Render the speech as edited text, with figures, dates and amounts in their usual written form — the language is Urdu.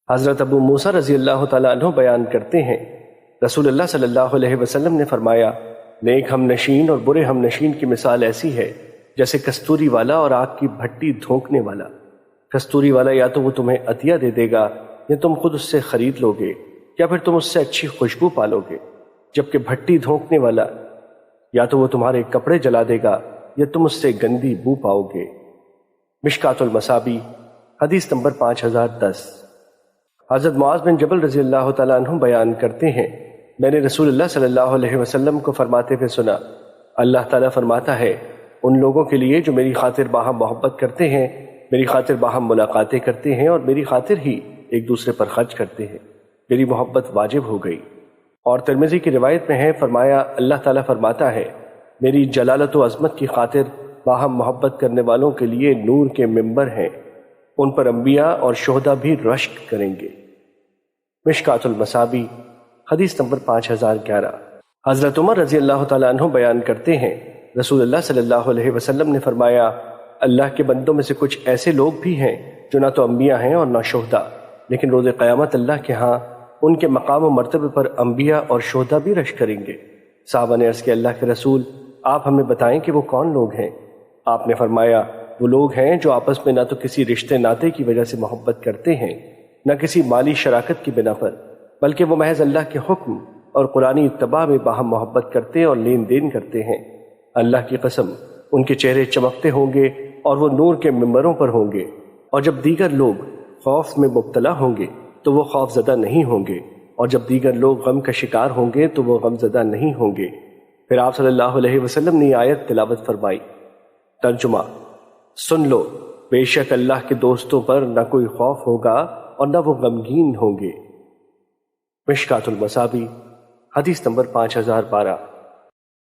حضرت ابو موسیٰ رضی اللہ تعالیٰ عنہ بیان کرتے ہیں، رسول اللہ صلی اللہ علیہ وسلم نے فرمایا، نیک ہم نشین اور برے ہم نشین کی مثال ایسی ہے جیسے کستوری والا اور آگ کی بھٹی دھونکنے والا۔ کستوری والا یا تو وہ تمہیں عطیہ دے دے گا یا تم خود اس سے خرید لو گے یا پھر تم اس سے اچھی خوشبو پالو گے، جبکہ بھٹی دھونکنے والا یا تو وہ تمہارے کپڑے جلا دے گا یا تم اس سے گندی بو پاؤ گے۔ مشکات المصابیح حدیث نمبر 5010۔ حضرت معاذ بن جبل رضی اللہ تعالیٰ عنہ بیان کرتے ہیں، میں نے رسول اللہ صلی اللہ علیہ وسلم کو فرماتے ہوئے سنا، اللہ تعالیٰ فرماتا ہے، ان لوگوں کے لیے جو میری خاطر باہم محبت کرتے ہیں، میری خاطر باہم ملاقاتیں کرتے ہیں اور میری خاطر ہی ایک دوسرے پر خرچ کرتے ہیں، میری محبت واجب ہو گئی۔ اور ترمذی کی روایت میں ہے، فرمایا اللہ تعالیٰ فرماتا ہے، میری جلالت و عظمت کی خاطر باہم محبت کرنے والوں کے لیے نور کے ممبر ہیں، ان پر انبیاء اور شہداء بھی رشک کریں گے۔ مشکات المصابیح حدیث نمبر 5011۔ حضرت عمر رضی اللہ تعالیٰ عنہ بیان کرتے ہیں، رسول اللہ صلی اللہ علیہ وسلم نے فرمایا، اللہ کے بندوں میں سے کچھ ایسے لوگ بھی ہیں جو نہ تو انبیاء ہیں اور نہ شہداء، لیکن روز قیامت اللہ کے ہاں ان کے مقام و مرتبے پر انبیاء اور شہداء بھی رشک کریں گے۔ صحابہ نے عرض کیا، اللہ کے رسول، آپ ہمیں بتائیں کہ وہ کون لوگ ہیں؟ آپ نے فرمایا، وہ لوگ ہیں جو آپس میں نہ تو کسی رشتے ناطے کی وجہ سے محبت کرتے ہیں، نہ کسی مالی شراکت کی بنا پر، بلکہ وہ محض اللہ کے حکم اور قرآنی اتباع میں باہم محبت کرتے اور لین دین کرتے ہیں۔ اللہ کی قسم، ان کے چہرے چمکتے ہوں گے اور وہ نور کے ممبروں پر ہوں گے، اور جب دیگر لوگ خوف میں مبتلا ہوں گے تو وہ خوف زدہ نہیں ہوں گے، اور جب دیگر لوگ غم کا شکار ہوں گے تو وہ غم زدہ نہیں ہوں گے۔ پھر آپ صلی اللہ علیہ وسلم نے یہ آیت تلاوت فرمائی۔ ترجمہ: سن لو، بے شک اللہ کے دوستوں پر نہ کوئی خوف ہوگا اور نہ وہ غمگین ہوں گے۔ مشکات المصابیح حدیث نمبر 5012۔